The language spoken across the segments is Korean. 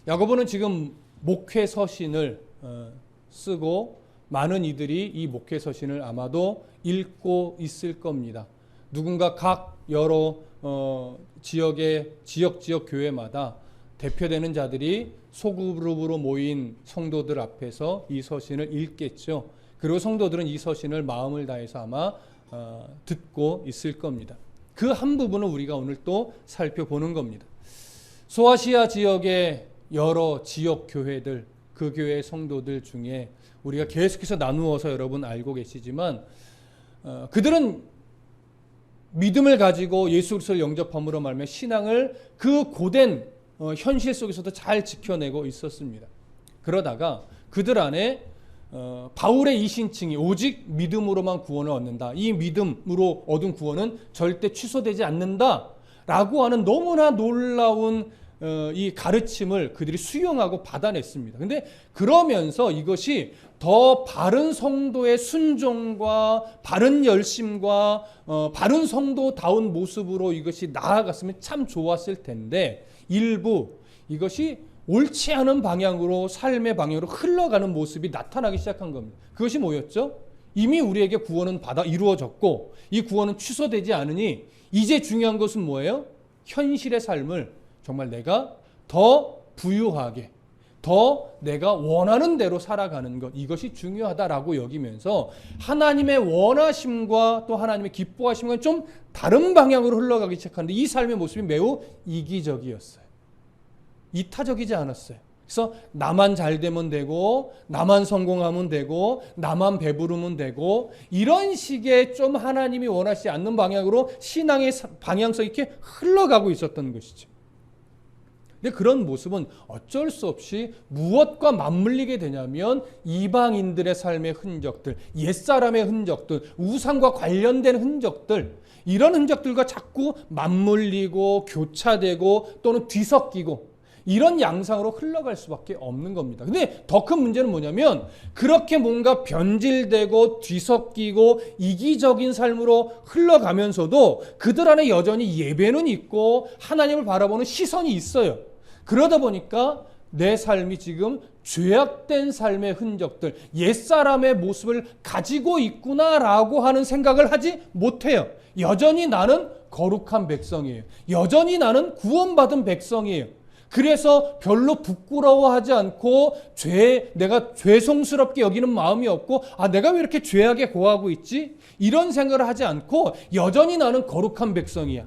야고보는 지금 목회 서신을 쓰고 많은 이들이 이 목회 서신을 아마도 읽고 있을 겁니다. 누군가 각 여러 지역 교회마다 대표되는 자들이 소그룹으로 모인 성도들 앞에서 이 서신을 읽겠죠. 그리고 성도들은 이 서신을 마음을 다해서 아마 듣고 있을 겁니다. 그 한 부분을 우리가 오늘 또 살펴보는 겁니다. 소아시아 지역의 여러 지역 교회들, 그 교회의 성도들 중에 우리가 계속해서 나누어서 여러분 알고 계시지만 그들은 믿음을 가지고 예수 그리스도를 영접함으로 말미암아 신앙을 그 고된 현실 속에서도 잘 지켜내고 있었습니다. 그러다가 그들 안에 바울의 이 신칭이 오직 믿음으로만 구원을 얻는다. 이 믿음으로 얻은 구원은 절대 취소되지 않는다. 라고 하는 너무나 놀라운 이 가르침을 그들이 수용하고 받아냈습니다. 근데 그러면서 이것이 더 바른 성도의 순종과 바른 열심과 바른 성도다운 모습으로 이것이 나아갔으면 참 좋았을 텐데 일부 이것이 옳지 않은 방향으로 삶의 방향으로 흘러가는 모습이 나타나기 시작한 겁니다. 그것이 뭐였죠? 이미 우리에게 구원은 이루어졌고 이 구원은 취소되지 않으니 이제 중요한 것은 뭐예요? 현실의 삶을 정말 내가 더 부유하게 더 내가 원하는 대로 살아가는 것, 이것이 중요하다라고 여기면서 하나님의 원하심과 또 하나님의 기뻐하심과 좀 다른 방향으로 흘러가기 시작하는데 이 삶의 모습이 매우 이기적이었어요. 이타적이지 않았어요. 그래서 나만 잘 되면 되고 나만 성공하면 되고 나만 배부르면 되고 이런 식의 좀 하나님이 원하시지 않는 방향으로 신앙의 방향성이 이렇게 흘러가고 있었던 것이죠. 근데 그런 모습은 어쩔 수 없이 무엇과 맞물리게 되냐면 이방인들의 삶의 흔적들, 옛사람의 흔적들, 우상과 관련된 흔적들, 이런 흔적들과 자꾸 맞물리고 교차되고 또는 뒤섞이고 이런 양상으로 흘러갈 수밖에 없는 겁니다. 근데 더 큰 문제는 뭐냐면 그렇게 뭔가 변질되고 뒤섞이고 이기적인 삶으로 흘러가면서도 그들 안에 여전히 예배는 있고 하나님을 바라보는 시선이 있어요. 그러다 보니까 내 삶이 지금 죄악된 삶의 흔적들, 옛사람의 모습을 가지고 있구나라고 하는 생각을 하지 못해요. 여전히 나는 거룩한 백성이에요. 여전히 나는 구원받은 백성이에요. 그래서 별로 부끄러워하지 않고 내가 죄송스럽게 여기는 마음이 없고 내가 왜 이렇게 죄악에 고하고 있지? 이런 생각을 하지 않고 여전히 나는 거룩한 백성이야.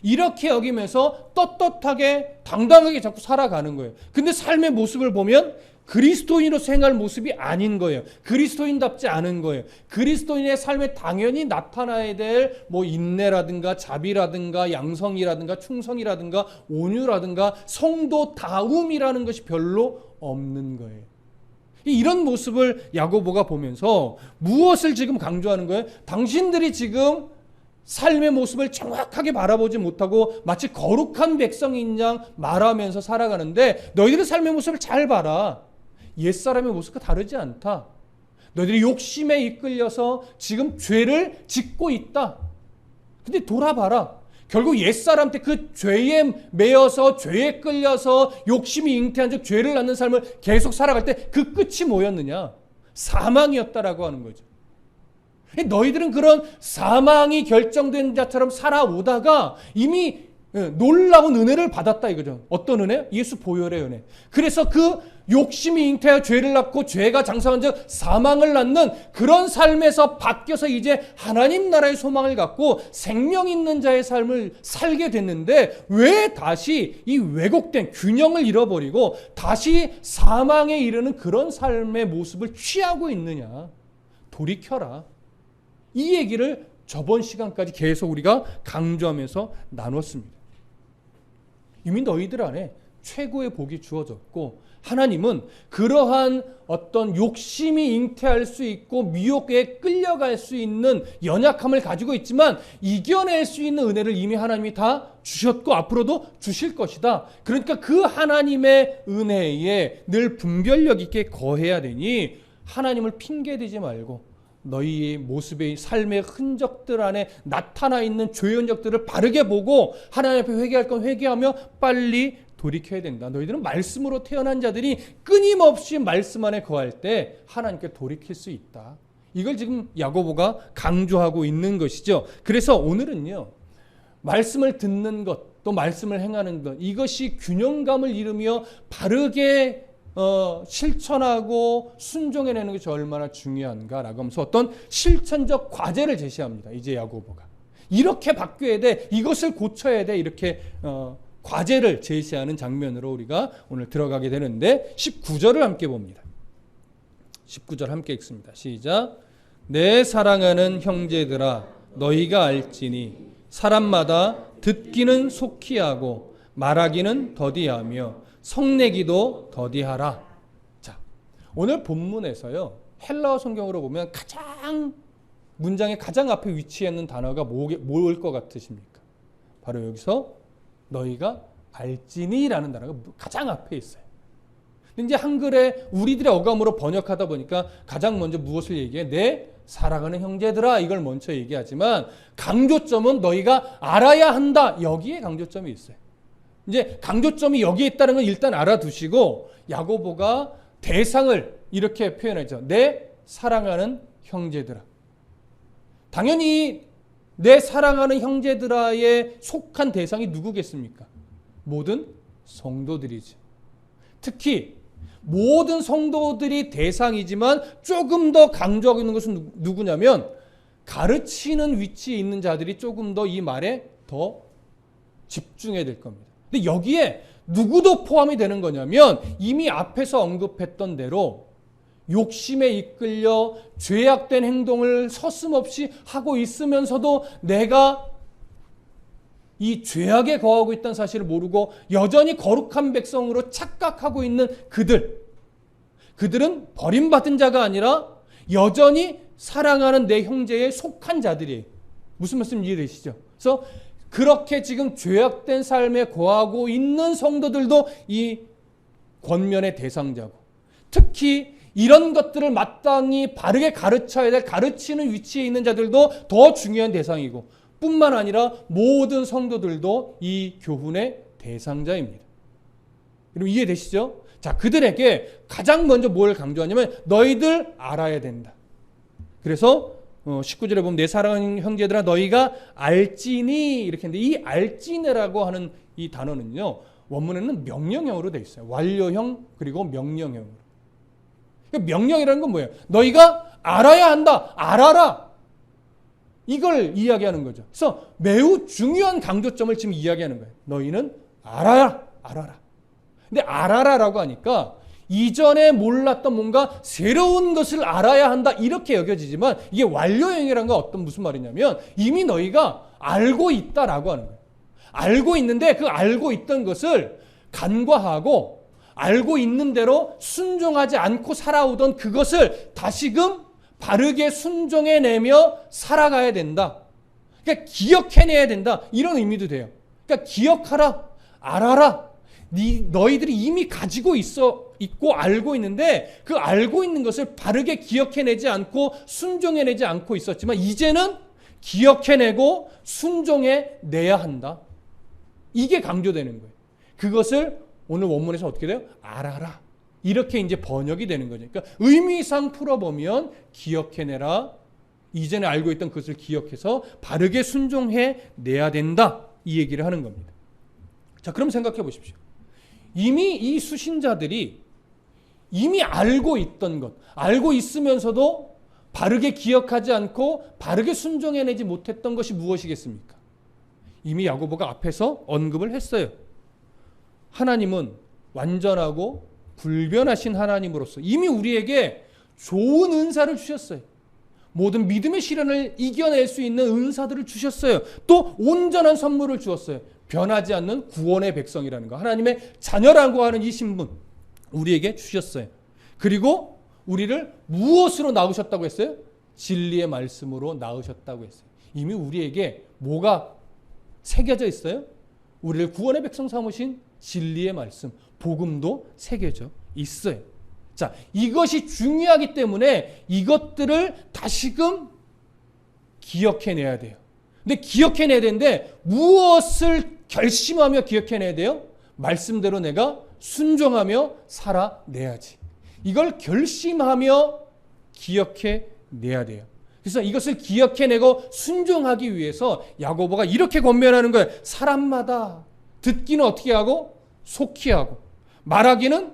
이렇게 여기면서 떳떳하게 당당하게 자꾸 살아가는 거예요. 근데 삶의 모습을 보면 그리스도인으로 생활 모습이 아닌 거예요. 그리스도인답지 않은 거예요. 그리스도인의 삶에 당연히 나타나야 될 인내라든가 자비라든가 양성이라든가 충성이라든가 온유라든가 성도다움이라는 것이 별로 없는 거예요. 이런 모습을 야고보가 보면서 무엇을 지금 강조하는 거예요? 당신들이 지금 삶의 모습을 정확하게 바라보지 못하고 마치 거룩한 백성인 양 말하면서 살아가는데 너희들의 삶의 모습을 잘 봐라. 옛사람의 모습과 다르지 않다. 너희들이 욕심에 이끌려서 지금 죄를 짓고 있다. 근데 돌아봐라. 결국 옛사람 때 그 죄에 매여서 죄에 끌려서 욕심이 잉태한 즉 죄를 낳는 삶을 계속 살아갈 때 그 끝이 뭐였느냐? 사망이었다라고 하는 거죠. 너희들은 그런 사망이 결정된 자처럼 살아오다가 이미 놀라운 은혜를 받았다 이거죠. 어떤 은혜? 예수 보혈의 은혜. 그래서 그 욕심이 잉태하여 죄를 낳고 죄가 장성한 즉 사망을 낳는 그런 삶에서 바뀌어서 이제 하나님 나라의 소망을 갖고 생명 있는 자의 삶을 살게 됐는데 왜 다시 이 왜곡된 균형을 잃어버리고 다시 사망에 이르는 그런 삶의 모습을 취하고 있느냐? 돌이켜라. 이 얘기를 저번 시간까지 계속 우리가 강조하면서 나눴습니다. 이미 너희들 안에 최고의 복이 주어졌고 하나님은 그러한 어떤 욕심이 잉태할 수 있고 미혹에 끌려갈 수 있는 연약함을 가지고 있지만 이겨낼 수 있는 은혜를 이미 하나님이 다 주셨고 앞으로도 주실 것이다. 그러니까 그 하나님의 은혜에 늘 분별력 있게 거해야 되니 하나님을 핑계대지 말고 너희의 모습의 삶의 흔적들 안에 나타나 있는 죄의 흔적들을 바르게 보고 하나님 앞에 회개할 건 회개하며 빨리 돌이켜야 된다. 너희들은 말씀으로 태어난 자들이 끊임없이 말씀 안에 거할 때 하나님께 돌이킬 수 있다. 이걸 지금 야고보가 강조하고 있는 것이죠. 그래서 오늘은요, 말씀을 듣는 것, 또 말씀을 행하는 것, 이것이 균형감을 이루며 바르게 실천하고 순종해내는 것이 얼마나 중요한가라고 하면서 어떤 실천적 과제를 제시합니다. 이제 야고보가 이렇게 바뀌어야 돼, 이것을 고쳐야 돼, 이렇게 과제를 제시하는 장면으로 우리가 오늘 들어가게 되는데 19절을 함께 봅니다. 19절 함께 읽습니다. 시작. 내 사랑하는 형제들아 너희가 알지니 사람마다 듣기는 속히 하고 말하기는 더디하며 성내기도 더디하라. 자, 오늘 본문에서요, 헬라어 성경으로 보면 문장의 가장 앞에 위치해 있는 단어가 뭘 것 같으십니까? 바로 여기서 너희가 알지니라는 단어가 가장 앞에 있어요. 근데 이제 한글에 우리들의 어감으로 번역하다 보니까 가장 먼저 무엇을 얘기해? 내 사랑하는 형제들아, 이걸 먼저 얘기하지만 강조점은 너희가 알아야 한다, 여기에 강조점이 있어요. 이제 강조점이 여기에 있다는 건 일단 알아두시고 야고보가 대상을 이렇게 표현하죠. 내 사랑하는 형제들아. 당연히 내 사랑하는 형제들아에 속한 대상이 누구겠습니까? 모든 성도들이죠. 특히 모든 성도들이 대상이지만 조금 더 강조하고 있는 것은 누구냐면 가르치는 위치에 있는 자들이 조금 더 이 말에 더 집중해야 될 겁니다. 근데 여기에 누구도 포함이 되는 거냐면 이미 앞에서 언급했던 대로 욕심에 이끌려 죄악된 행동을 서슴없이 하고 있으면서도 내가 이 죄악에 거하고 있다는 사실을 모르고 여전히 거룩한 백성으로 착각하고 있는 그들은 버림받은 자가 아니라 여전히 사랑하는 내 형제에 속한 자들이에요. 무슨 말씀 이해되시죠? 그래서 그렇게 지금 죄악된 삶에 거하고 있는 성도들도 이 권면의 대상자고, 특히 이런 것들을 마땅히 바르게 가르쳐야 될 가르치는 위치에 있는 자들도 더 중요한 대상이고, 뿐만 아니라 모든 성도들도 이 교훈의 대상자입니다. 여러분 이해되시죠? 자, 그들에게 가장 먼저 뭘 강조하냐면 너희들 알아야 된다. 그래서 19절에 보면 내 사랑하는 형제들아 너희가 알지니 이렇게 했는데, 이 알지니라고 하는 이 단어는요, 원문에는 명령형으로 되어 있어요. 완료형 그리고 명령형으로. 명령이라는 건 뭐예요? 너희가 알아야 한다. 알아라. 이걸 이야기하는 거죠. 그래서 매우 중요한 강조점을 지금 이야기하는 거예요. 너희는 알아라. 근데 알아라라고 하니까 이전에 몰랐던 뭔가 새로운 것을 알아야 한다 이렇게 여겨지지만, 이게 완료형이라는 건 무슨 말이냐면 이미 너희가 알고 있다라고 하는 거예요. 알고 있는데 그 알고 있던 것을 간과하고 알고 있는 대로 순종하지 않고 살아오던 그것을 다시금 바르게 순종해내며 살아가야 된다. 그러니까 기억해내야 된다. 이런 의미도 돼요. 그러니까 기억하라, 알아라. 너희들이 이미 가지고 있고 알고 있는데 그 알고 있는 것을 바르게 기억해내지 않고 순종해내지 않고 있었지만 이제는 기억해내고 순종해내야 한다. 이게 강조되는 거예요. 그것을 오늘 원문에서 어떻게 돼요? 알아라. 이렇게 이제 번역이 되는 거죠. 그러니까 의미상 풀어보면 기억해내라. 이전에 알고 있던 그것을 기억해서 바르게 순종해내야 된다. 이 얘기를 하는 겁니다. 자, 그럼 생각해 보십시오. 이미 이 수신자들이 이미 알고 있던 것, 알고 있으면서도 바르게 기억하지 않고 바르게 순종해내지 못했던 것이 무엇이겠습니까? 이미 야고보가 앞에서 언급을 했어요. 하나님은 완전하고 불변하신 하나님으로서 이미 우리에게 좋은 은사를 주셨어요. 모든 믿음의 시련을 이겨낼 수 있는 은사들을 주셨어요. 또 온전한 선물을 주었어요. 변하지 않는 구원의 백성이라는 거, 하나님의 자녀라고 하는 이 신분 우리에게 주셨어요. 그리고 우리를 무엇으로 낳으셨다고 했어요? 진리의 말씀으로 낳으셨다고 했어요. 이미 우리에게 뭐가 새겨져 있어요? 우리를 구원의 백성 삼으신 진리의 말씀, 복음도 새겨져 있어요. 자, 이것이 중요하기 때문에 이것들을 다시금 기억해내야 돼요. 근데 기억해내야 되는데 무엇을 결심하며 기억해내야 돼요? 말씀대로 내가 순종하며 살아내야지. 이걸 결심하며 기억해내야 돼요. 그래서 이것을 기억해내고 순종하기 위해서 야고보가 이렇게 권면하는 거예요. 사람마다 듣기는 어떻게 하고? 속히 하고, 말하기는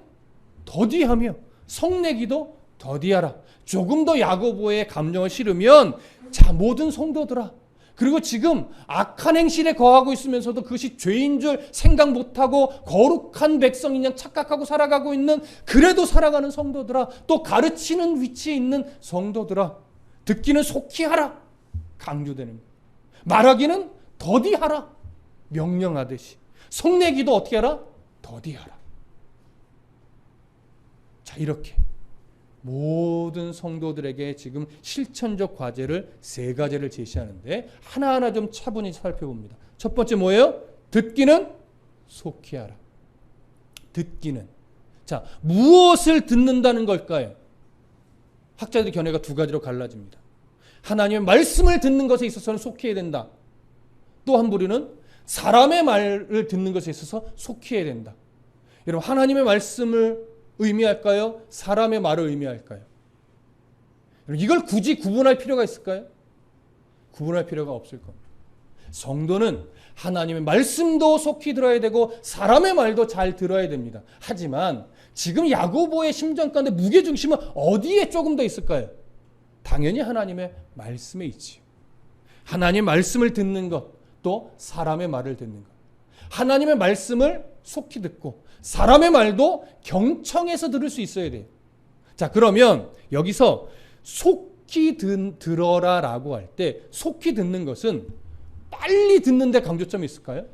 더디하며, 성내기도 더디하라. 조금 더 야고보의 감정을 실으면, 자, 모든 성도들아, 그리고 지금 악한 행실에 거하고 있으면서도 그것이 죄인 줄 생각 못하고 거룩한 백성인 양 착각하고 살아가고 있는, 그래도 살아가는 성도들아, 또 가르치는 위치에 있는 성도들아, 듣기는 속히 하라. 강조되는 거예요. 말하기는 더디하라. 명령하듯이. 성내기도 어떻게 하라? 더디하라. 자, 이렇게 모든 성도들에게 지금 실천적 과제를 3가지를 제시하는데 하나하나 좀 차분히 살펴봅니다. 첫 번째 뭐예요? 듣기는 속히 하라. 듣기는. 자, 무엇을 듣는다는 걸까요? 학자들의 견해가 2가지로 갈라집니다. 하나님의 말씀을 듣는 것에 있어서는 속히 해야 된다. 또 한 부류는 사람의 말을 듣는 것에 있어서 속히 해야 된다. 여러분, 하나님의 말씀을 의미할까요? 사람의 말을 의미할까요? 이걸 굳이 구분할 필요가 있을까요? 구분할 필요가 없을 겁니다. 성도는 하나님의 말씀도 속히 들어야 되고 사람의 말도 잘 들어야 됩니다. 하지만 지금 야고보의 심정 가운데 무게중심은 어디에 조금 더 있을까요? 당연히 하나님의 말씀에 있지요. 하나님의 말씀을 듣는 것, 또 사람의 말을 듣는 것. 하나님의 말씀을 속히 듣고 사람의 말도 경청해서 들을 수 있어야 돼요. 자, 그러면 여기서 속히 들어라 라고 할 때 속히 듣는 것은 빨리 듣는데 강조점이 있을까요?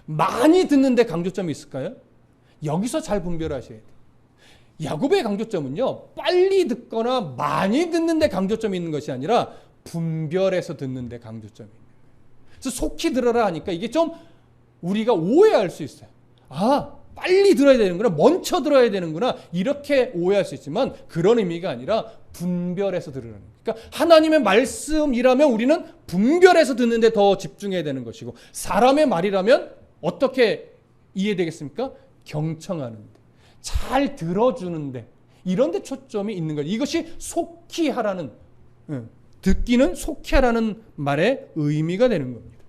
많이 듣는데 강조점이 있을까요? 여기서 잘 분별하셔야 돼요. 야고보의 강조점은요, 빨리 듣거나 많이 듣는데 강조점이 있는 것이 아니라 분별해서 듣는데 강조점이 있는 거예요. 그래서 속히 들어라 하니까 이게 좀 우리가 오해할 수 있어요. 아, 빨리 들어야 되는구나, 먼저 들어야 되는구나, 이렇게 오해할 수 있지만 그런 의미가 아니라 분별해서 들으라는 거예요. 그러니까 하나님의 말씀이라면 우리는 분별해서 듣는데 더 집중해야 되는 것이고, 사람의 말이라면 어떻게 이해되겠습니까? 경청하는데, 잘 들어주는데, 이런 데 초점이 있는 거예요. 이것이 속히 하라는, 듣기는 속히 하라는 말의 의미가 되는 겁니다.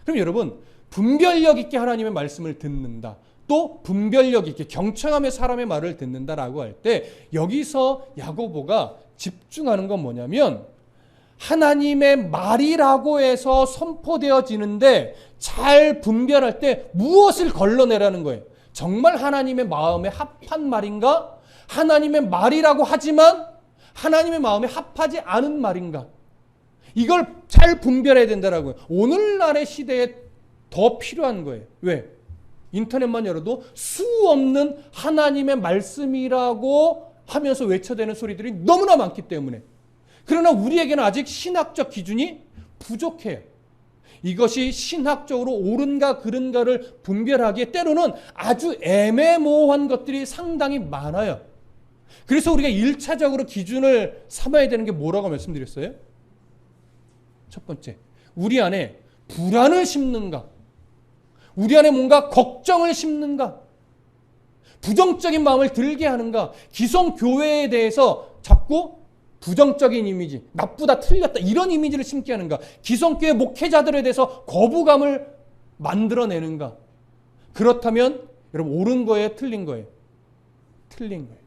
그럼 여러분, 분별력 있게 하나님의 말씀을 듣는다, 또 분별력 있게 경청하며 사람의 말을 듣는다라고 할 때 여기서 야고보가 집중하는 건 뭐냐면, 하나님의 말이라고 해서 선포되어지는데 잘 분별할 때 무엇을 걸러내라는 거예요. 정말 하나님의 마음에 합한 말인가? 하나님의 말이라고 하지만 하나님의 마음에 합하지 않은 말인가? 이걸 잘 분별해야 된다라고요. 오늘날의 시대에 더 필요한 거예요. 왜? 인터넷만 열어도 수 없는 하나님의 말씀이라고 하면서 외쳐대는 소리들이 너무나 많기 때문에. 그러나 우리에게는 아직 신학적 기준이 부족해요. 이것이 신학적으로 옳은가 그른가를 분별하기에 때로는 아주 애매모호한 것들이 상당히 많아요. 그래서 우리가 1차적으로 기준을 삼아야 되는 게 뭐라고 말씀드렸어요? 첫 번째, 우리 안에 불안을 심는가? 우리 안에 뭔가 걱정을 심는가? 부정적인 마음을 들게 하는가? 기성교회에 대해서 자꾸 부정적인 이미지, 나쁘다, 틀렸다, 이런 이미지를 심게 하는가? 기성교회 목회자들에 대해서 거부감을 만들어내는가? 그렇다면 여러분, 옳은 거예요? 틀린 거예요? 틀린 거예요.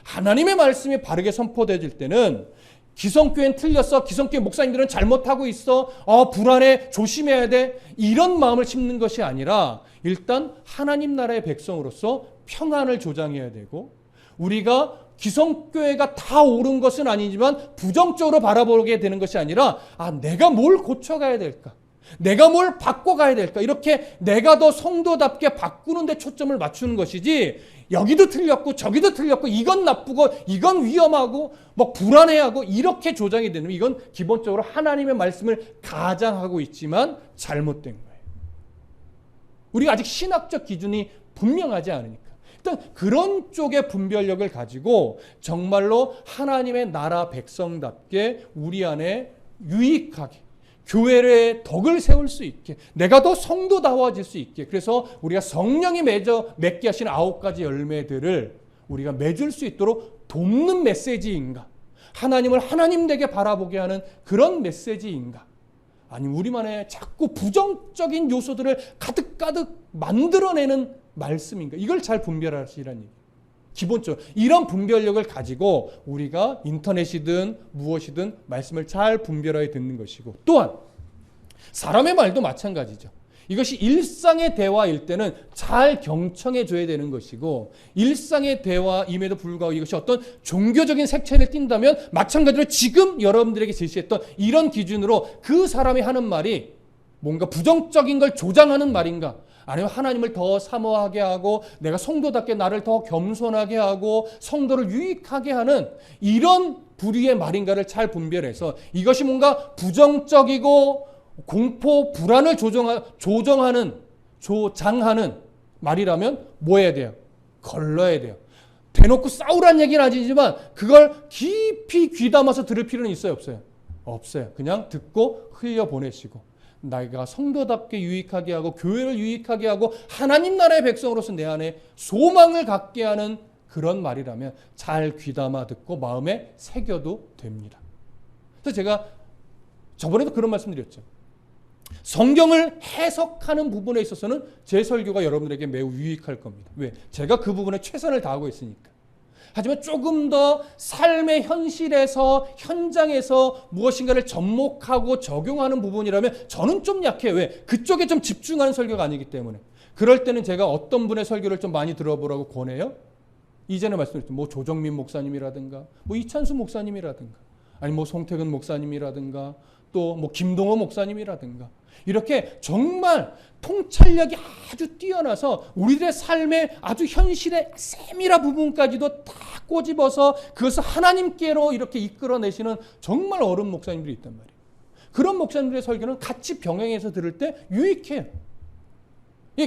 하나님의 말씀이 바르게 선포되어질 때는 기성교회는 틀렸어, 기성교회 목사님들은 잘못하고 있어, 불안해, 조심해야 돼, 이런 마음을 심는 것이 아니라 일단 하나님 나라의 백성으로서 평안을 조장해야 되고, 우리가 기성교회가 다 옳은 것은 아니지만 부정적으로 바라보게 되는 것이 아니라, 내가 뭘 고쳐가야 될까? 내가 뭘 바꿔가야 될까? 이렇게 내가 더 성도답게 바꾸는 데 초점을 맞추는 것이지, 여기도 틀렸고 저기도 틀렸고 이건 나쁘고 이건 위험하고 뭐 불안해하고 이렇게 조장이 되는, 이건 기본적으로 하나님의 말씀을 가장하고 있지만 잘못된 거예요. 우리가 아직 신학적 기준이 분명하지 않으니까 일단 그런 쪽의 분별력을 가지고 정말로 하나님의 나라 백성답게 우리 안에 유익하게 교회의 덕을 세울 수 있게, 내가 더 성도다워질 수 있게, 그래서 우리가 성령이 맺게 하신 9가지 열매들을 우리가 맺을 수 있도록 돕는 메시지인가? 하나님을 하나님 되게 바라보게 하는 그런 메시지인가? 아니면 우리만의 자꾸 부정적인 요소들을 가득가득 만들어내는 말씀인가? 이걸 잘 분별하시라는 얘기예요. 기본적으로 이런 분별력을 가지고 우리가 인터넷이든 무엇이든 말씀을 잘 분별하여 듣는 것이고, 또한 사람의 말도 마찬가지죠. 이것이 일상의 대화일 때는 잘 경청해 줘야 되는 것이고, 일상의 대화임에도 불구하고 이것이 어떤 종교적인 색채를 띈다면 마찬가지로 지금 여러분들에게 제시했던 이런 기준으로 그 사람이 하는 말이 뭔가 부정적인 걸 조장하는 말인가, 아니면 하나님을 더 사모하게 하고 내가 성도답게 나를 더 겸손하게 하고 성도를 유익하게 하는 이런 부류의 말인가를 잘 분별해서, 이것이 뭔가 부정적이고 공포, 불안을 조장하는 말이라면 뭐 해야 돼요? 걸러야 돼요. 대놓고 싸우란 얘기는 아니지만 그걸 깊이 귀담아서 들을 필요는 있어요, 없어요? 없어요. 그냥 듣고 흘려보내시고, 내가 성도답게 유익하게 하고 교회를 유익하게 하고 하나님 나라의 백성으로서 내 안에 소망을 갖게 하는 그런 말이라면 잘 귀담아 듣고 마음에 새겨도 됩니다. 그래서 제가 저번에도 그런 말씀드렸죠. 성경을 해석하는 부분에 있어서는 제 설교가 여러분들에게 매우 유익할 겁니다. 왜? 제가 그 부분에 최선을 다하고 있으니까. 하지만 조금 더 삶의 현실에서, 현장에서 무엇인가를 접목하고 적용하는 부분이라면 저는 좀 약해요. 왜? 그쪽에 좀 집중하는 설교가 아니기 때문에. 그럴 때는 제가 어떤 분의 설교를 좀 많이 들어보라고 권해요? 이전에 말씀드렸죠. 뭐 조정민 목사님이라든가, 뭐 이찬수 목사님이라든가, 아니 뭐 송태근 목사님이라든가, 또 뭐 김동호 목사님이라든가, 이렇게 정말 통찰력이 아주 뛰어나서 우리들의 삶의 아주 현실의 세밀한 부분까지도 다 꼬집어서 그것을 하나님께로 이렇게 이끌어내시는 정말 어른 목사님들이 있단 말이에요. 그런 목사님들의 설교는 같이 병행해서 들을 때 유익해요.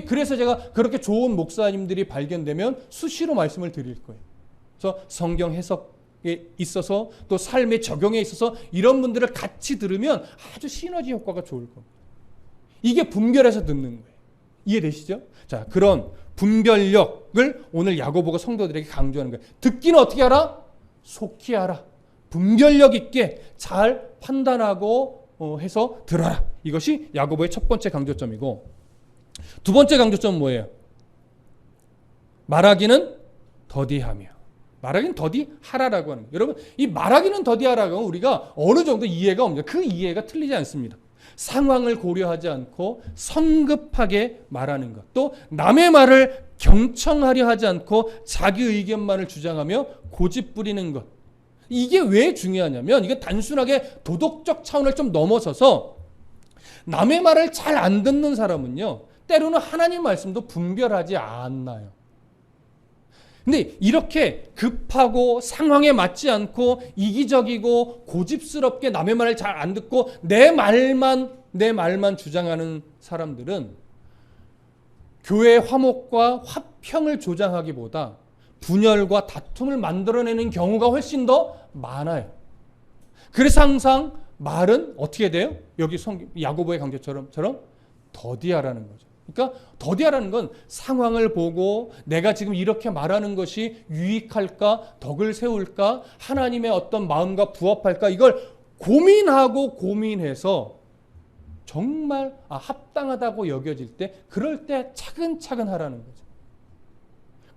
그래서 제가 그렇게 좋은 목사님들이 발견되면 수시로 말씀을 드릴 거예요. 그래서 성경 해석에 있어서 또 삶의 적용에 있어서 이런 분들을 같이 들으면 아주 시너지 효과가 좋을 겁니다. 이게 분별해서 듣는 거예요. 이해되시죠? 자, 그런 분별력을 오늘 야고보가 성도들에게 강조하는 거예요. 듣기는 어떻게 하라? 속히 하라. 분별력 있게 잘 판단하고 해서 들어라. 이것이 야고보의 첫 번째 강조점이고, 두 번째 강조점은 뭐예요? 말하기는 더디하며. 말하기는 더디하라라고 하는 거예요. 여러분, 이 말하기는 더디하라고 하면 우리가 어느 정도 이해가 옵니다. 그 이해가 틀리지 않습니다. 상황을 고려하지 않고 성급하게 말하는 것, 또 남의 말을 경청하려 하지 않고 자기 의견만을 주장하며 고집 부리는 것. 이게 왜 중요하냐면 이게 단순하게 도덕적 차원을 좀 넘어서서 남의 말을 잘 안 듣는 사람은요, 때로는 하나님 말씀도 분별하지 않나요. 근데 이렇게 급하고 상황에 맞지 않고 이기적이고 고집스럽게 남의 말을 잘 안 듣고 내 말만 주장하는 사람들은 교회의 화목과 화평을 조장하기보다 분열과 다툼을 만들어내는 경우가 훨씬 더 많아요. 그래서 항상 말은 어떻게 돼요? 여기 야고보의 강조처럼 더디하라는 거죠. 그러니까 더디하라는 건 상황을 보고 내가 지금 이렇게 말하는 것이 유익할까, 덕을 세울까, 하나님의 어떤 마음과 부합할까, 이걸 고민해서 정말 합당하다고 여겨질 때, 그럴 때 차근차근 하라는 거죠.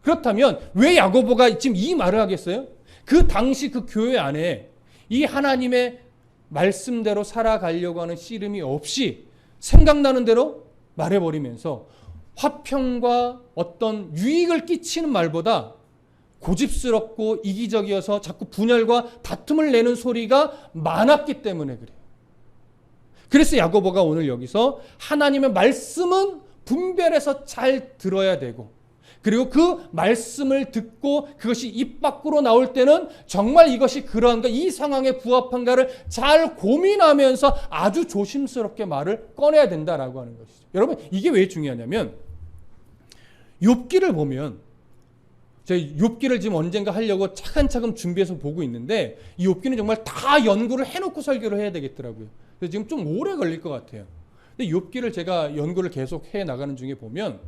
그렇다면 왜 야고보가 지금 이 말을 하겠어요? 그 당시 그 교회 안에 이 하나님의 말씀대로 살아가려고 하는 씨름이 없이 생각나는 대로 말해버리면서 화평과 어떤 유익을 끼치는 말보다 고집스럽고 이기적이어서 자꾸 분열과 다툼을 내는 소리가 많았기 때문에 그래요. 그래서 야고보가 오늘 여기서 하나님의 말씀은 분별해서 잘 들어야 되고, 그리고 그 말씀을 듣고 그것이 입 밖으로 나올 때는 정말 이것이 그러한가, 이 상황에 부합한가를 잘 고민하면서 아주 조심스럽게 말을 꺼내야 된다라고 하는 것이죠. 여러분, 이게 왜 중요하냐면 욥기를 보면, 제가 욥기를 지금 언젠가 하려고 차근차근 준비해서 보고 있는데 이 욥기는 정말 다 연구를 해놓고 설교를 해야 되겠더라고요. 그래서 지금 좀 오래 걸릴 것 같아요. 근데 욥기를 제가 연구를 계속 해 나가는 중에 보면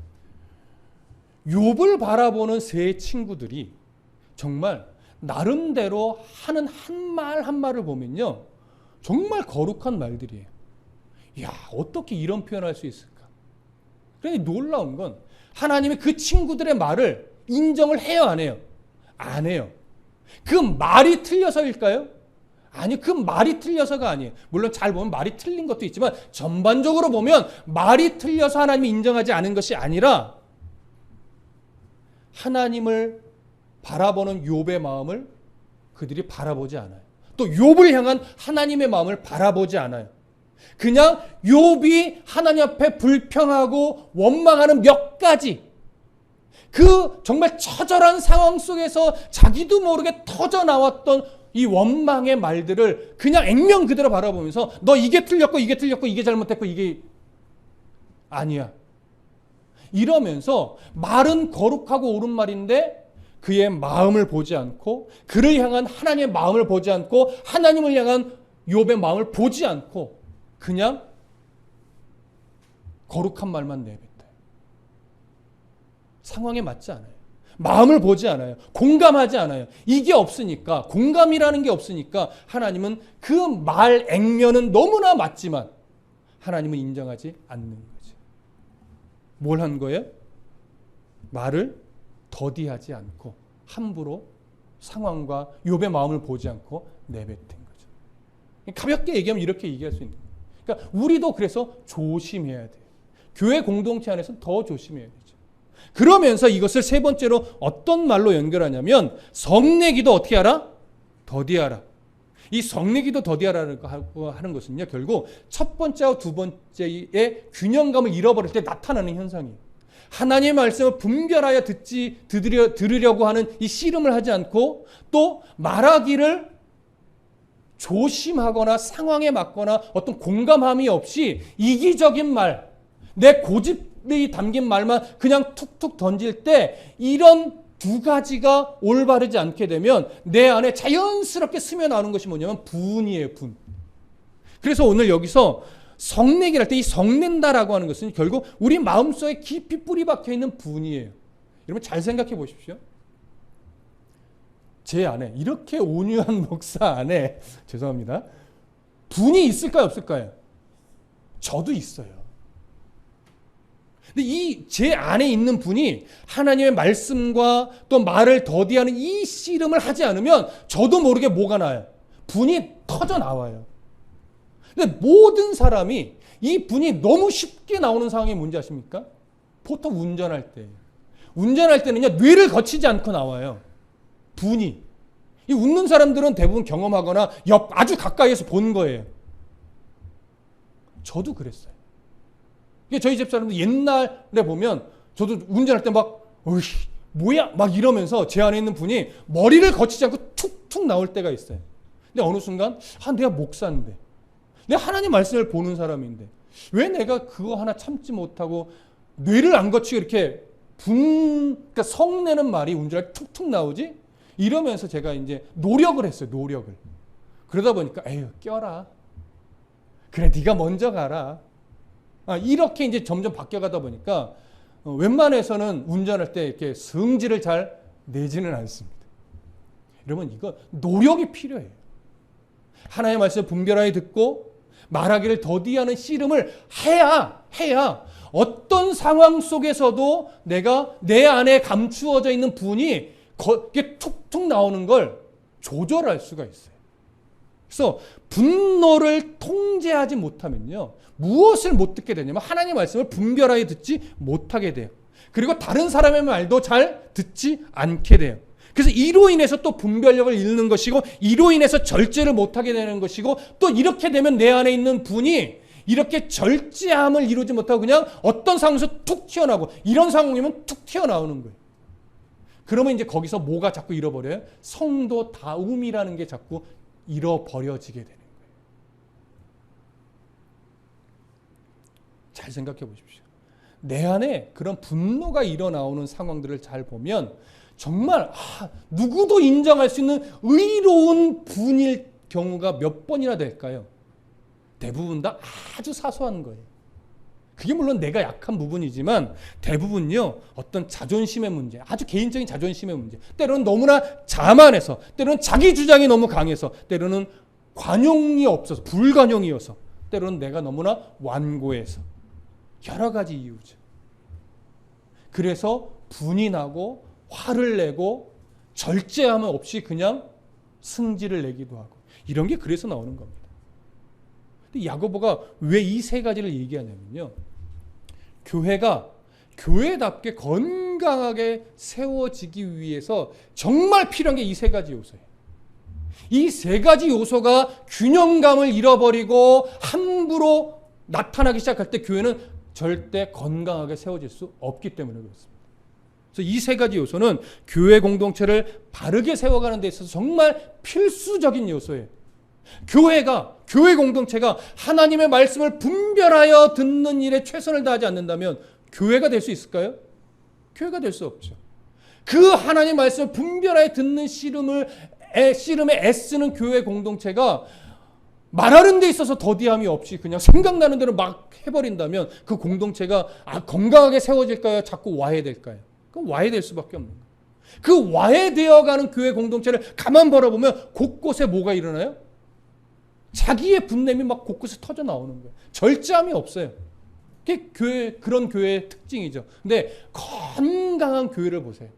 욥을 바라보는 세 친구들이 정말 나름대로 하는 한 말 한 말을 보면요, 정말 거룩한 말들이에요. 야, 어떻게 이런 표현을 할 수 있을까? 그런데 놀라운 건 하나님이 그 친구들의 말을 인정을 해요, 안 해요? 안 해요. 그 말이 틀려서일까요? 아니, 그 말이 틀려서가 아니에요. 물론 잘 보면 말이 틀린 것도 있지만 전반적으로 보면 말이 틀려서 하나님이 인정하지 않은 것이 아니라 하나님을 바라보는 욥의 마음을 그들이 바라보지 않아요. 또 욥을 향한 하나님의 마음을 바라보지 않아요. 그냥 욥이 하나님 앞에 불평하고 원망하는 몇 가지, 그 정말 처절한 상황 속에서 자기도 모르게 터져 나왔던 이 원망의 말들을 그냥 액면 그대로 바라보면서 너 이게 틀렸고 이게 틀렸고 이게 잘못됐고 이게 아니야, 이러면서 말은 거룩하고 옳은 말인데 그의 마음을 보지 않고, 그를 향한 하나님의 마음을 보지 않고, 하나님을 향한 욥의 마음을 보지 않고 그냥 거룩한 말만 내뱉어요. 상황에 맞지 않아요. 마음을 보지 않아요. 공감하지 않아요. 이게 없으니까, 공감이라는 게 없으니까 하나님은 그 말 액면은 너무나 맞지만 하나님은 인정하지 않는 거죠. 뭘 한 거예요? 말을 더디하지 않고 함부로 상황과 욥의 마음을 보지 않고 내뱉은 거죠. 가볍게 얘기하면 이렇게 얘기할 수 있는 거예요. 그러니까 우리도 그래서 조심해야 돼요. 교회 공동체 안에서 더 조심해야 되죠. 그러면서 이것을 세 번째로 어떤 말로 연결하냐면 성내기도 어떻게 하라? 더디하라. 이 성내기도 더디하라고 하는 것은요, 결국 첫 번째와 두 번째의 균형감을 잃어버릴 때 나타나는 현상이에요. 하나님의 말씀을 분별하여 들으려고 하는 이 씨름을 하지 않고, 또 말하기를 조심하거나 상황에 맞거나 어떤 공감함이 없이 이기적인 말, 내 고집이 담긴 말만 그냥 툭툭 던질 때, 이런 두 가지가 올바르지 않게 되면 내 안에 자연스럽게 스며나오는 것이 뭐냐면 분이에요, 분. 그래서 오늘 여기서 성내기를 할 때 이 성낸다라고 하는 것은 결국 우리 마음속에 깊이 뿌리 박혀 있는 분이에요. 여러분 잘 생각해 보십시오. 제 안에, 이렇게 온유한 목사 안에, 죄송합니다, 분이 있을까요, 없을까요? 저도 있어요. 근데 이 제 안에 있는 분이 하나님의 말씀과 또 말을 더디하는 이 씨름을 하지 않으면 저도 모르게 뭐가 나요? 분이 터져 나와요. 근데 모든 사람이 이 분이 너무 쉽게 나오는 상황이 뭔지 아십니까? 보통 운전할 때. 운전할 때는요, 뇌를 거치지 않고 나와요. 분이. 이 웃는 사람들은 대부분 경험하거나 아주 가까이에서 본 거예요. 저도 그랬어요. 저희 집 사람들 옛날에 보면 저도 운전할 때 막 어이 뭐야 막 이러면서 제 안에 있는 분이 머리를 거치지 않고 툭툭 나올 때가 있어요. 근데 어느 순간 내가 목사인데, 내가 하나님 말씀을 보는 사람인데 왜 내가 그거 하나 참지 못하고 뇌를 안 거치고 이렇게 그러니까 성내는 말이 운전할 때 툭툭 나오지? 이러면서 제가 이제 노력을 했어요. 노력을. 그러다 보니까 에휴 껴라. 그래 네가 먼저 가라. 이렇게 이제 점점 바뀌어가다 보니까 웬만해서는 운전할 때 이렇게 성질을 잘 내지는 않습니다. 여러분 이거 노력이 필요해요. 하나님의 말씀을 분별하게 듣고 말하기를 더디하는 씨름을 해야 어떤 상황 속에서도 내가 내 안에 감추어져 있는 분이 이렇게 툭툭 나오는 걸 조절할 수가 있어요. 그래서 분노를 통제하지 못하면요, 무엇을 못 듣게 되냐면 하나님의 말씀을 분별하게 듣지 못하게 돼요. 그리고 다른 사람의 말도 잘 듣지 않게 돼요. 그래서 이로 인해서 또 분별력을 잃는 것이고, 이로 인해서 절제를 못하게 되는 것이고, 또 이렇게 되면 내 안에 있는 분이 이렇게 절제함을 이루지 못하고 그냥 어떤 상황에서 툭 튀어나오고, 이런 상황이면 툭 튀어나오는 거예요. 그러면 이제 거기서 뭐가 자꾸 잃어버려요? 성도다움이라는 게 자꾸 잃어버려지게 되는 거예요. 잘 생각해 보십시오. 내 안에 그런 분노가 일어나오는 상황들을 잘 보면 정말 누구도 인정할 수 있는 의로운 분일 경우가 몇 번이나 될까요? 대부분 다 아주 사소한 거예요. 그게 물론 내가 약한 부분이지만 대부분요 어떤 자존심의 문제, 아주 개인적인 자존심의 문제, 때로는 너무나 자만해서, 때로는 자기 주장이 너무 강해서, 때로는 관용이 없어서, 불관용이어서, 때로는 내가 너무나 완고해서, 여러 가지 이유죠. 그래서 분이 나고 화를 내고 절제함 없이 그냥 승질을 내기도 하고, 이런 게 그래서 나오는 겁니다. 근데 야고보가 왜 이 세 가지를 얘기하냐면요, 교회가 교회답게 건강하게 세워지기 위해서 정말 필요한 게 이 세 가지 요소예요. 이 세 가지 요소가 균형감을 잃어버리고 함부로 나타나기 시작할 때 교회는 절대 건강하게 세워질 수 없기 때문에 그렇습니다. 그래서 이 세 가지 요소는 교회 공동체를 바르게 세워가는 데 있어서 정말 필수적인 요소예요. 교회 공동체가 하나님의 말씀을 분별하여 듣는 일에 최선을 다하지 않는다면 교회가 될 수 있을까요? 교회가 될 수 없죠. 그 하나님 말씀을 분별하여 듣는 씨름에 애쓰는 교회 공동체가 말하는 데 있어서 더디함이 없이 그냥 생각나는 대로 막 해버린다면 그 공동체가 건강하게 세워질까요? 자꾸 와해될까요? 그럼 와해될 수밖에 없는 거예요. 그 와해되어가는 교회 공동체를 가만 바라보면 곳곳에 뭐가 일어나요? 자기의 분냄이 막 곳곳에 터져 나오는 거예요. 절제함이 없어요. 그게 그런 교회의 특징이죠. 근데 건강한 교회를 보세요.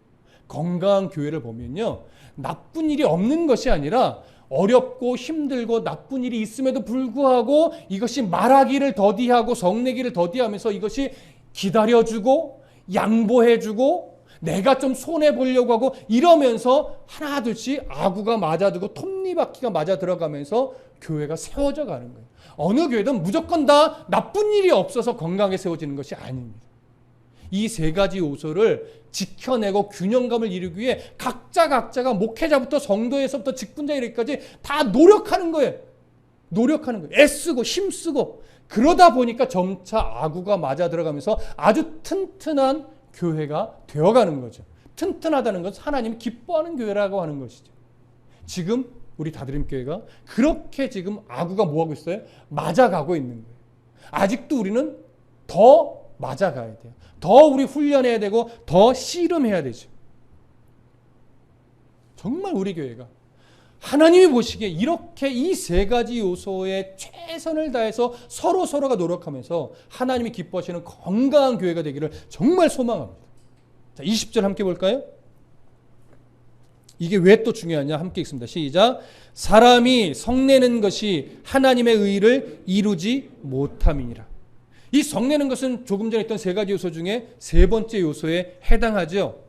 건강한 교회를 보면요, 나쁜 일이 없는 것이 아니라 어렵고 힘들고 나쁜 일이 있음에도 불구하고 이것이 말하기를 더디하고 성내기를 더디하면서 이것이 기다려주고 양보해주고 내가 좀 손해보려고 하고 이러면서 하나둘씩 아구가 맞아들고 톱니바퀴가 맞아 들어가면서 교회가 세워져 가는 거예요. 어느 교회든 무조건 다 나쁜 일이 없어서 건강하게 세워지는 것이 아닙니다. 이 세 가지 요소를 지켜내고 균형감을 이루기 위해 각자가 목회자부터 성도에서부터 직분자 이르기까지 다 노력하는 거예요. 애쓰고 힘쓰고 그러다 보니까 점차 아구가 맞아 들어가면서 아주 튼튼한 교회가 되어가는 거죠. 튼튼하다는 것은 하나님이 기뻐하는 교회라고 하는 것이죠. 지금 우리 다드림교회가 그렇게 지금 아구가 뭐하고 있어요? 맞아가고 있는 거예요. 아직도 우리는 더 맞아가야 돼요. 더 우리 훈련해야 되고 더 씨름해야 되죠. 정말 우리 교회가 하나님이 보시기에 이렇게 이 세 가지 요소에 최선을 다해서 서로가 노력하면서 하나님이 기뻐하시는 건강한 교회가 되기를 정말 소망합니다. 자, 20절 함께 볼까요? 이게 왜 또 중요하냐? 함께 읽습니다. 시작. 사람이 성내는 것이 하나님의 의를 이루지 못함이니라. 이 성내는 것은 조금 전에 했던 세 가지 요소 중에 세 번째 요소에 해당하죠.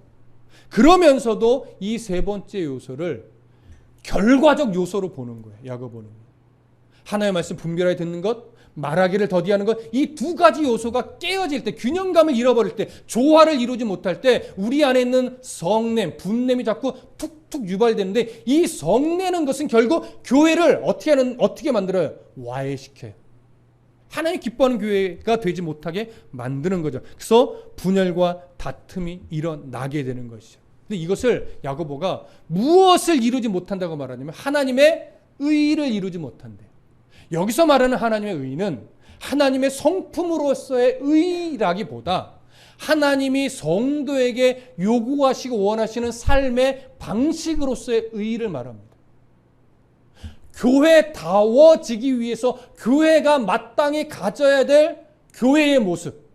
그러면서도 이 세 번째 요소를 결과적 요소로 보는 거예요. 야고보는. 하나님의 말씀 분별하여 듣는 것, 말하기를 더디하는 것, 이 두 가지 요소가 깨어질 때, 균형감을 잃어버릴 때, 조화를 이루지 못할 때 우리 안에 있는 성냄, 분냄이 자꾸 툭툭 유발되는데 이 성내는 것은 결국 교회를 어떻게 만들어요? 와해시켜요. 하나님 기뻐하는 교회가 되지 못하게 만드는 거죠. 그래서 분열과 다툼이 일어나게 되는 것이죠. 근데 이것을 야고보가 무엇을 이루지 못한다고 말하냐면 하나님의 의를 이루지 못한대요. 여기서 말하는 하나님의 의는 하나님의 성품으로서의 의라기보다 하나님이 성도에게 요구하시고 원하시는 삶의 방식으로서의 의를 말합니다. 교회다워지기 위해서 교회가 마땅히 가져야 될 교회의 모습,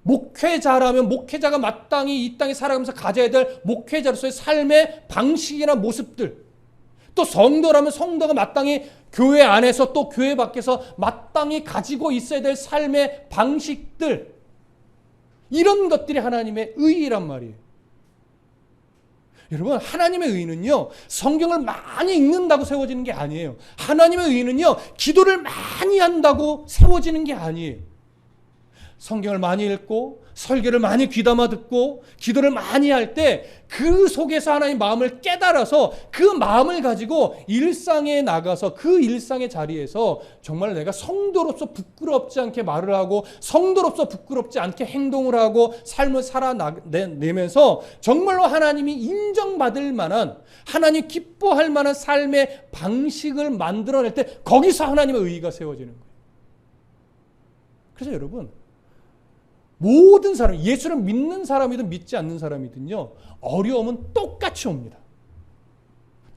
목회자라면 목회자가 마땅히 이 땅에 살아가면서 가져야 될 목회자로서의 삶의 방식이나 모습들, 또 성도라면 성도가 마땅히 교회 안에서 또 교회 밖에서 마땅히 가지고 있어야 될 삶의 방식들, 이런 것들이 하나님의 의의란 말이에요. 여러분, 하나님의 의는요, 성경을 많이 읽는다고 세워지는 게 아니에요. 하나님의 의는요, 기도를 많이 한다고 세워지는 게 아니에요. 성경을 많이 읽고 설교를 많이 귀담아 듣고 기도를 많이 할 때 그 속에서 하나님 마음을 깨달아서 그 마음을 가지고 일상에 나가서 그 일상의 자리에서 정말 내가 성도로서 부끄럽지 않게 말을 하고 성도로서 부끄럽지 않게 행동을 하고 삶을 살아내면서 정말로 하나님이 인정받을 만한, 하나님 기뻐할 만한 삶의 방식을 만들어낼 때 거기서 하나님의 의의가 세워지는 거예요. 그래서 여러분, 모든 사람, 예수를 믿는 사람이든 믿지 않는 사람이든요, 어려움은 똑같이 옵니다.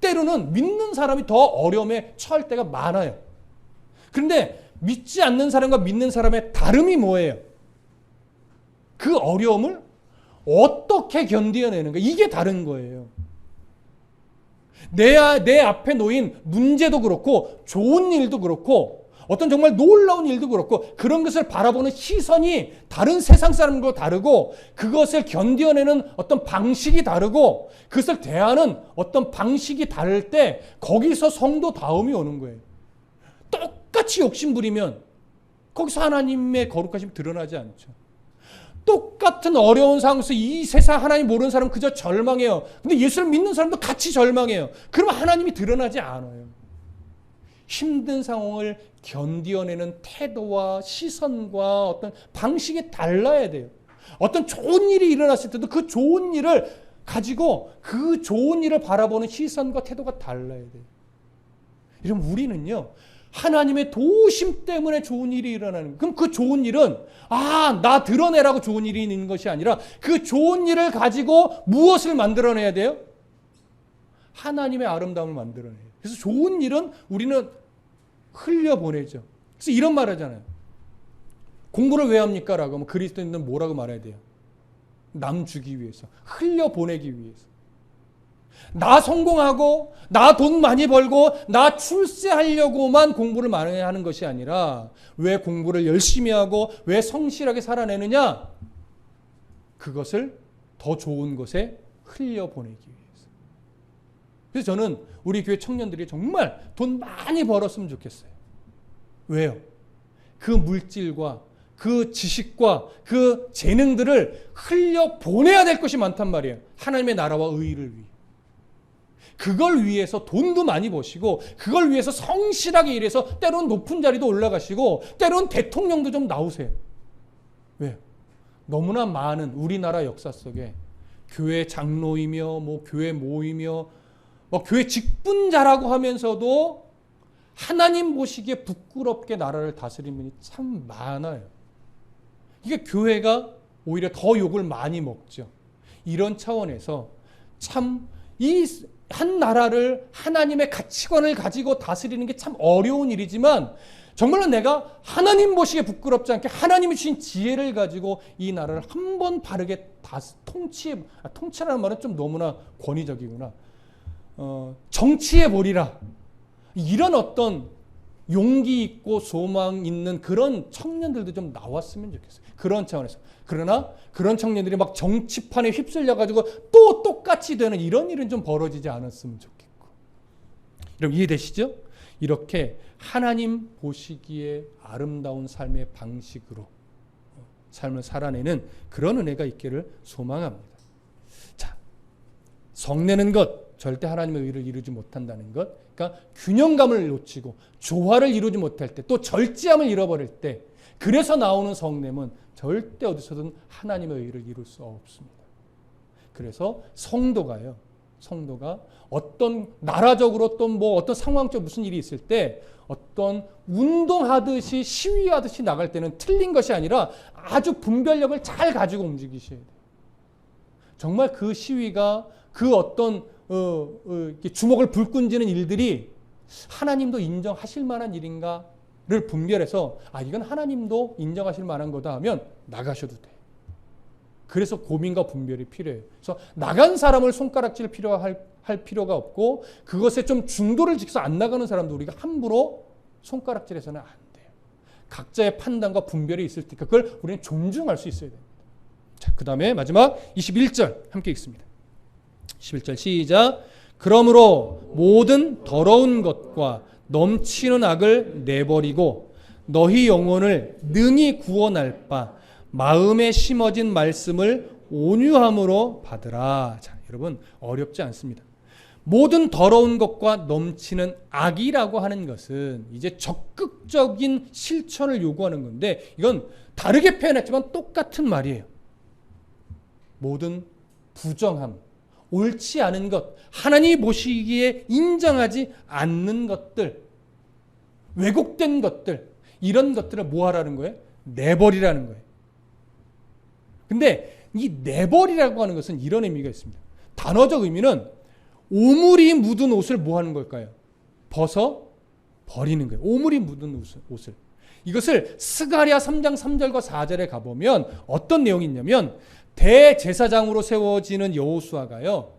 때로는 믿는 사람이 더 어려움에 처할 때가 많아요. 그런데 믿지 않는 사람과 믿는 사람의 다름이 뭐예요? 그 어려움을 어떻게 견뎌내는가, 이게 다른 거예요. 내 앞에 놓인 문제도 그렇고 좋은 일도 그렇고 어떤 정말 놀라운 일도 그렇고 그런 것을 바라보는 시선이 다른 세상 사람과 다르고 그것을 견뎌내는 어떤 방식이 다르고 그것을 대하는 어떤 방식이 다를 때 거기서 성도다움이 오는 거예요. 똑같이 욕심부리면 거기서 하나님의 거룩하심이 드러나지 않죠. 똑같은 어려운 상황에서 이 세상 하나님 모르는 사람은 그저 절망해요. 근데 예수를 믿는 사람도 같이 절망해요. 그러면 하나님이 드러나지 않아요. 힘든 상황을 견뎌내는 태도와 시선과 어떤 방식이 달라야 돼요. 어떤 좋은 일이 일어났을 때도 그 좋은 일을 가지고 그 좋은 일을 바라보는 시선과 태도가 달라야 돼요. 이러면 우리는요, 하나님의 도우심 때문에 좋은 일이 일어나는 거예요. 그럼 그 좋은 일은 나 드러내라고 좋은 일이 있는 것이 아니라 그 좋은 일을 가지고 무엇을 만들어내야 돼요? 하나님의 아름다움을 만들어내요. 그래서 좋은 일은 우리는 흘려보내죠. 그래서 이런 말 하잖아요. 공부를 왜 합니까? 라고 하면 그리스도인들은 뭐라고 말해야 돼요? 남 주기 위해서, 흘려보내기 위해서. 나 성공하고 나 돈 많이 벌고 나 출세하려고만 공부를 많이 하는 것이 아니라 왜 공부를 열심히 하고 왜 성실하게 살아내느냐? 그것을 더 좋은 곳에 흘려보내기 위해서. 그래서 저는 우리 교회 청년들이 정말 돈 많이 벌었으면 좋겠어요. 왜요? 그 물질과 그 지식과 그 재능들을 흘려보내야 될 것이 많단 말이에요. 하나님의 나라와 의의를 위해. 그걸 위해서 돈도 많이 버시고 그걸 위해서 성실하게 일해서 때로는 높은 자리도 올라가시고 때로는 대통령도 좀 나오세요. 왜요? 너무나 많은 우리나라 역사 속에 교회 장로이며 교회 모이며 교회 직분자라고 하면서도 하나님 보시기에 부끄럽게 나라를 다스리는 분이 참 많아요. 이게 교회가 오히려 더 욕을 많이 먹죠. 이런 차원에서 참 이 한 나라를 하나님의 가치관을 가지고 다스리는 게 참 어려운 일이지만 정말로 내가 하나님 보시기에 부끄럽지 않게 하나님이 주신 지혜를 가지고 이 나라를 한번 바르게 통치라는 말은 좀 너무나 권위적이구나. 정치해 보리라. 이런 어떤 용기 있고 소망 있는 그런 청년들도 좀 나왔으면 좋겠어요. 그런 차원에서. 그러나 그런 청년들이 막 정치판에 휩쓸려가지고 또 똑같이 되는 이런 일은 좀 벌어지지 않았으면 좋겠고. 여러분 이해되시죠? 이렇게 하나님 보시기에 아름다운 삶의 방식으로 삶을 살아내는 그런 은혜가 있기를 소망합니다. 자, 성내는 것, 절대 하나님의 의를 이루지 못한다는 것, 그러니까 균형감을 놓치고 조화를 이루지 못할 때, 또 절제함을 잃어버릴 때, 그래서 나오는 성냄은 절대 어디서든 하나님의 의를 이룰 수 없습니다. 그래서 성도가 어떤 나라적으로 또 어떤 상황적 무슨 일이 있을 때 어떤 운동하듯이 시위하듯이 나갈 때는 틀린 것이 아니라 아주 분별력을 잘 가지고 움직이셔야 돼요. 정말 그 시위가 그 어떤 주먹을 불끈지는 일들이 하나님도 인정하실 만한 일인가를 분별해서 이건 하나님도 인정하실 만한 거다 하면 나가셔도 돼요. 그래서 고민과 분별이 필요해요. 그래서 나간 사람을 손가락질 할 필요가 없고 그것에 좀 중도를 지켜서 안 나가는 사람도 우리가 함부로 손가락질해서는 안 돼요. 각자의 판단과 분별이 있을 테니까 그걸 우리는 존중할 수 있어야 됩니다. 자, 그 다음에 마지막 21절 함께 읽습니다. 11절 시작. 그러므로 모든 더러운 것과 넘치는 악을 내버리고 너희 영혼을 능히 구원할 바 마음에 심어진 말씀을 온유함으로 받으라. 자, 여러분 어렵지 않습니다. 모든 더러운 것과 넘치는 악이라고 하는 것은 이제 적극적인 실천을 요구하는 건데 이건 다르게 표현했지만 똑같은 말이에요. 모든 부정함, 옳지 않은 것, 하나님이 보시기에 인정하지 않는 것들, 왜곡된 것들, 이런 것들을 뭐 하라는 거예요? 내버리라는 거예요. 근데 이 내버리라고 하는 것은 이런 의미가 있습니다. 단어적 의미는 오물이 묻은 옷을 뭐 하는 걸까요? 벗어 버리는 거예요. 오물이 묻은 옷을. 이것을 스가랴 3장 3절과 4절에 가보면 어떤 내용이 있냐면 대제사장으로 세워지는 여호수아가요,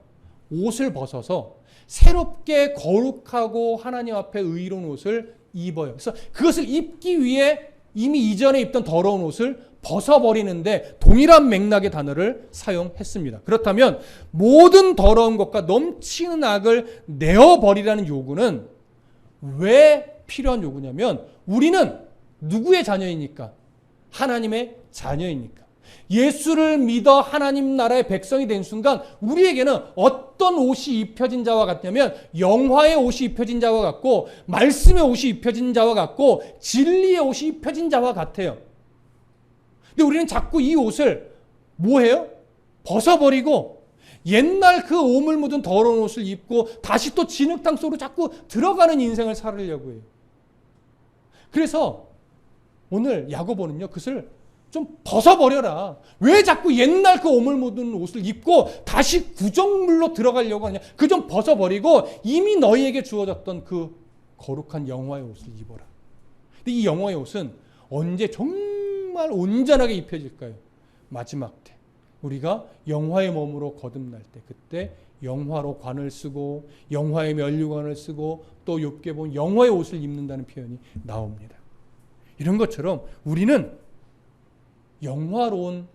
옷을 벗어서 새롭게 거룩하고 하나님 앞에 의로운 옷을 입어요. 그래서 그것을 입기 위해 이미 이전에 입던 더러운 옷을 벗어버리는데 동일한 맥락의 단어를 사용했습니다. 그렇다면 모든 더러운 것과 넘치는 악을 내어버리라는 요구는 왜 필요한 요구냐면 우리는 누구의 자녀이니까? 하나님의 자녀이니까. 예수를 믿어 하나님 나라의 백성이 된 순간 우리에게는 어떤 옷이 입혀진 자와 같냐면 영화의 옷이 입혀진 자와 같고 말씀의 옷이 입혀진 자와 같고 진리의 옷이 입혀진 자와 같아요. 근데 우리는 자꾸 이 옷을 뭐 해요? 벗어버리고 옛날 그 오물 묻은 더러운 옷을 입고 다시 또 진흙탕 속으로 자꾸 들어가는 인생을 살으려고 해요. 그래서 오늘 야고보는요, 그것을 좀 벗어버려라. 왜 자꾸 옛날 그 오물 묻은 옷을 입고 다시 구정물로 들어가려고 하냐. 그 좀 벗어버리고 이미 너희에게 주어졌던 그 거룩한 영화의 옷을 입어라. 근데 이 영화의 옷은 언제 정말 온전하게 입혀질까요? 마지막 때. 우리가 영화의 몸으로 거듭날 때, 그때 영화로 관을 쓰고 영화의 면류관을 쓰고 또 욥기에 보면 영화의 옷을 입는다는 표현이 나옵니다. 이런 것처럼 우리는 영화로운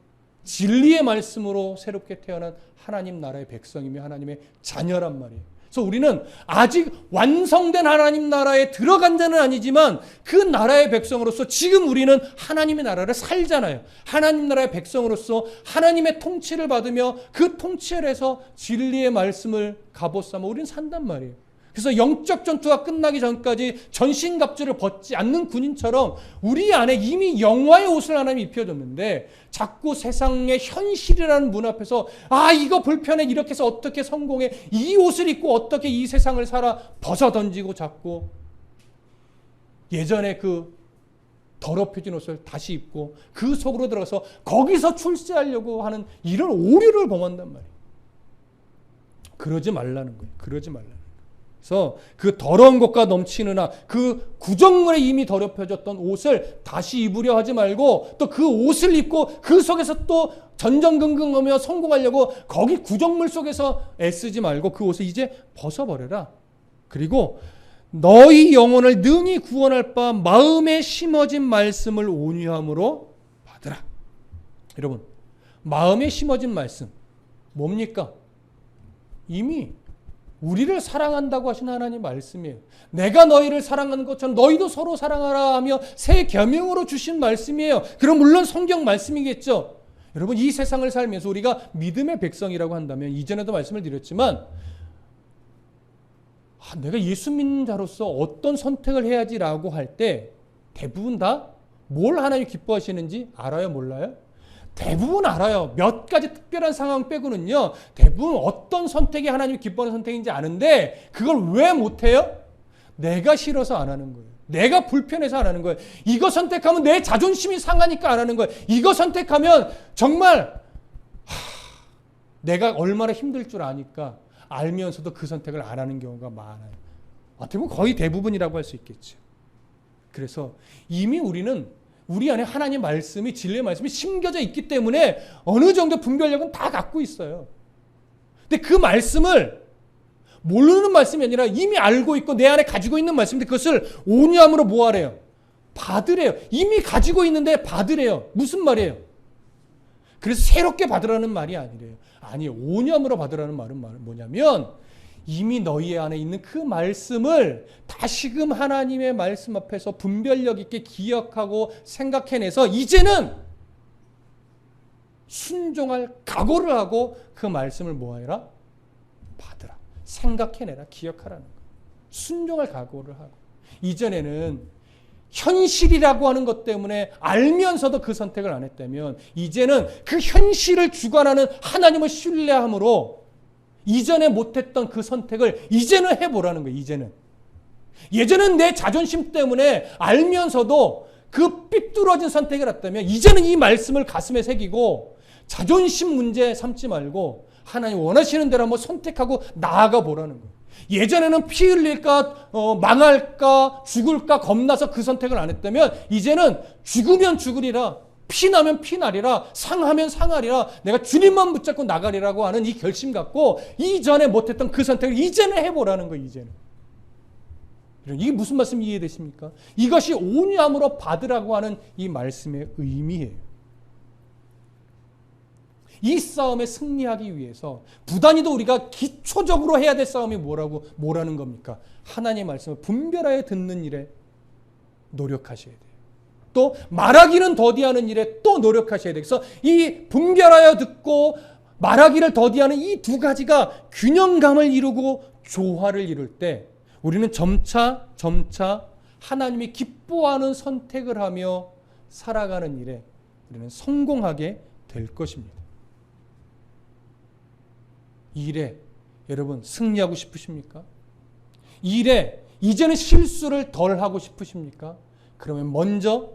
진리의 말씀으로 새롭게 태어난 하나님 나라의 백성이며 하나님의 자녀란 말이에요. 그래서 우리는 아직 완성된 하나님 나라에 들어간 자는 아니지만 그 나라의 백성으로서 지금 우리는 하나님의 나라를 살잖아요. 하나님 나라의 백성으로서 하나님의 통치를 받으며 그 통치 아래서 진리의 말씀을 갑옷 삼아 우리는 산단 말이에요. 그래서 영적 전투가 끝나기 전까지 전신갑주를 벗지 않는 군인처럼 우리 안에 이미 영화의 옷을 하나님이 입혀줬는데 자꾸 세상의 현실이라는 문 앞에서 이거 불편해, 이렇게 해서 어떻게 성공해, 이 옷을 입고 어떻게 이 세상을 살아 벗어던지고 자꾸 예전에 그 더럽혀진 옷을 다시 입고 그 속으로 들어가서 거기서 출세하려고 하는 이런 오류를 범한단 말이에요. 그러지 말라는 거예요. 그러지 말라는 거예요. 그래서 그 더러운 것과 넘치는 그 구정물에 이미 더럽혀졌던 옷을 다시 입으려 하지 말고 또 그 옷을 입고 그 속에서 또 전전긍긍하며 성공하려고 거기 구정물 속에서 애쓰지 말고 그 옷을 이제 벗어버려라. 그리고 너희 영혼을 능히 구원할 바 마음에 심어진 말씀을 온유함으로 받으라. 여러분, 마음에 심어진 말씀 뭡니까? 이미 우리를 사랑한다고 하신 하나님 말씀이에요. 내가 너희를 사랑하는 것처럼 너희도 서로 사랑하라 하며 새 계명으로 주신 말씀이에요. 그럼 물론 성경 말씀이겠죠. 여러분, 이 세상을 살면서 우리가 믿음의 백성이라고 한다면 이전에도 말씀을 드렸지만 내가 예수 믿는 자로서 어떤 선택을 해야지라고 할 때 대부분 다 뭘 하나님이 기뻐하시는지 알아요? 몰라요? 대부분 알아요. 몇 가지 특별한 상황 빼고는요, 대부분 어떤 선택이 하나님이 기뻐하는 선택인지 아는데 그걸 왜 못해요? 내가 싫어서 안 하는 거예요. 내가 불편해서 안 하는 거예요. 이거 선택하면 내 자존심이 상하니까 안 하는 거예요. 이거 선택하면 정말 내가 얼마나 힘들 줄 아니까 알면서도 그 선택을 안 하는 경우가 많아요. 어떻게 보면 거의 대부분이라고 할 수 있겠죠. 그래서 이미 우리는 우리 안에 하나님 말씀이, 진리의 말씀이 심겨져 있기 때문에 어느 정도 분별력은 다 갖고 있어요. 근데 그 말씀을 모르는 말씀이 아니라 이미 알고 있고 내 안에 가지고 있는 말씀인데 그것을 온유함으로 뭐 하래요? 받으래요. 이미 가지고 있는데 받으래요. 무슨 말이에요? 그래서 새롭게 받으라는 말이 아니래요. 아니, 온유함으로 받으라는 말은 뭐냐면 이미 너희 안에 있는 그 말씀을 다시금 하나님의 말씀 앞에서 분별력 있게 기억하고 생각해내서 이제는 순종할 각오를 하고 그 말씀을 뭐하라? 받으라. 생각해내라. 기억하라는 거예요. 순종할 각오를 하고. 이전에는 현실이라고 하는 것 때문에 알면서도 그 선택을 안 했다면 이제는 그 현실을 주관하는 하나님을 신뢰함으로 이전에 못했던 그 선택을 이제는 해보라는 거예요. 이제는. 예전엔 내 자존심 때문에 알면서도 그 삐뚤어진 선택을 했다면 이제는 이 말씀을 가슴에 새기고 자존심 문제 삼지 말고 하나님 원하시는 대로 한번 선택하고 나아가 보라는 거예요. 예전에는 피 흘릴까 망할까 죽을까 겁나서 그 선택을 안 했다면 이제는 죽으면 죽으리라, 피 나면 피 나리라, 상하면 상하리라, 내가 주님만 붙잡고 나가리라고 하는 이 결심 갖고 이전에 못했던 그 선택을 이제는 해보라는 거예요. 이제는. 이게 무슨 말씀 이해되십니까? 이것이 온유함으로 받으라고 하는 이 말씀의 의미예요. 이 싸움에 승리하기 위해서 부단히도 우리가 기초적으로 해야 될 싸움이 뭐라는 겁니까? 하나님의 말씀을 분별하여 듣는 일에 노력하셔야 돼요. 또 말하기는 더디하는 일에 또 노력하셔야 돼요. 그래서 이 분별하여 듣고 말하기를 더디하는 이 두 가지가 균형감을 이루고 조화를 이룰 때 우리는 점차 하나님이 기뻐하는 선택을 하며 살아가는 일에 우리는 성공하게 될 것입니다. 이 일에 여러분 승리하고 싶으십니까? 이 일에 이제는 실수를 덜 하고 싶으십니까? 그러면 먼저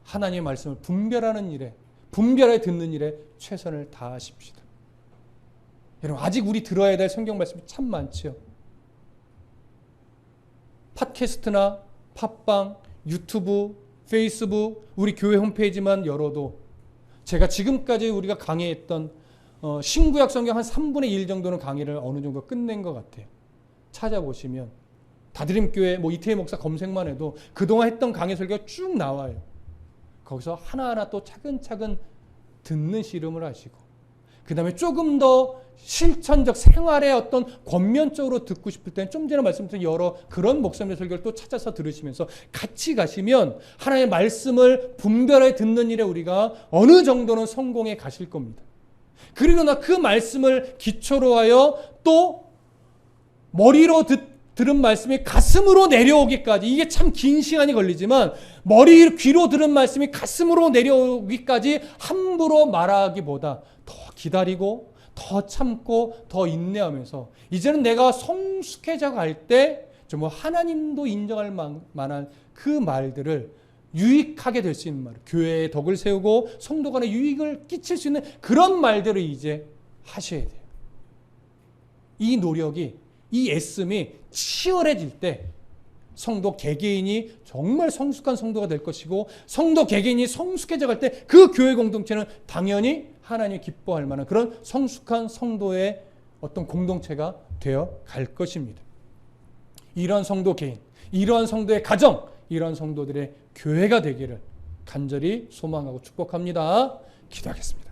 하나님의 말씀을 분별하는 일에, 분별하여 듣는 일에 최선을 다하십시다. 여러분 아직 우리 들어야 될 성경 말씀이 참 많죠. 팟캐스트나 팟빵, 유튜브, 페이스북, 우리 교회 홈페이지만 열어도 제가 지금까지 우리가 강의했던 신구약 성경 한 3분의 1 정도는 강의를 어느 정도 끝낸 것 같아요. 찾아보시면 다드림교회 이태희 목사 검색만 해도 그동안 했던 강의 설교가 쭉 나와요. 거기서 하나하나 또 차근차근 듣는 씨름을 하시고 그 다음에 조금 더 실천적 생활의 어떤 권면적으로 듣고 싶을 때는 좀 전에 말씀드린 여러 그런 목사님의 설교를 또 찾아서 들으시면서 같이 가시면 하나님의 말씀을 분별하여 듣는 일에 우리가 어느 정도는 성공해 가실 겁니다. 그리고 나 그 말씀을 기초로 하여 또 머리로 들은 말씀이 가슴으로 내려오기까지, 이게 참 긴 시간이 걸리지만 귀로 들은 말씀이 가슴으로 내려오기까지 함부로 말하기보다 더 기다리고 더 참고 더 인내하면서 이제는 내가 성숙해져 갈 때 정말 하나님도 인정할 만한 그 말들을 유익하게 될 수 있는 말, 교회의 덕을 세우고 성도 간에 유익을 끼칠 수 있는 그런 말들을 이제 하셔야 돼요. 이 노력이, 이 애씀이 치열해질 때 성도 개개인이 정말 성숙한 성도가 될 것이고 성도 개개인이 성숙해져 갈 때 그 교회 공동체는 당연히 하나님이 기뻐할 만한 그런 성숙한 성도의 어떤 공동체가 되어 갈 것입니다. 이러한 성도 개인, 이러한 성도의 가정, 이러한 성도들의 교회가 되기를 간절히 소망하고 축복합니다. 기도하겠습니다.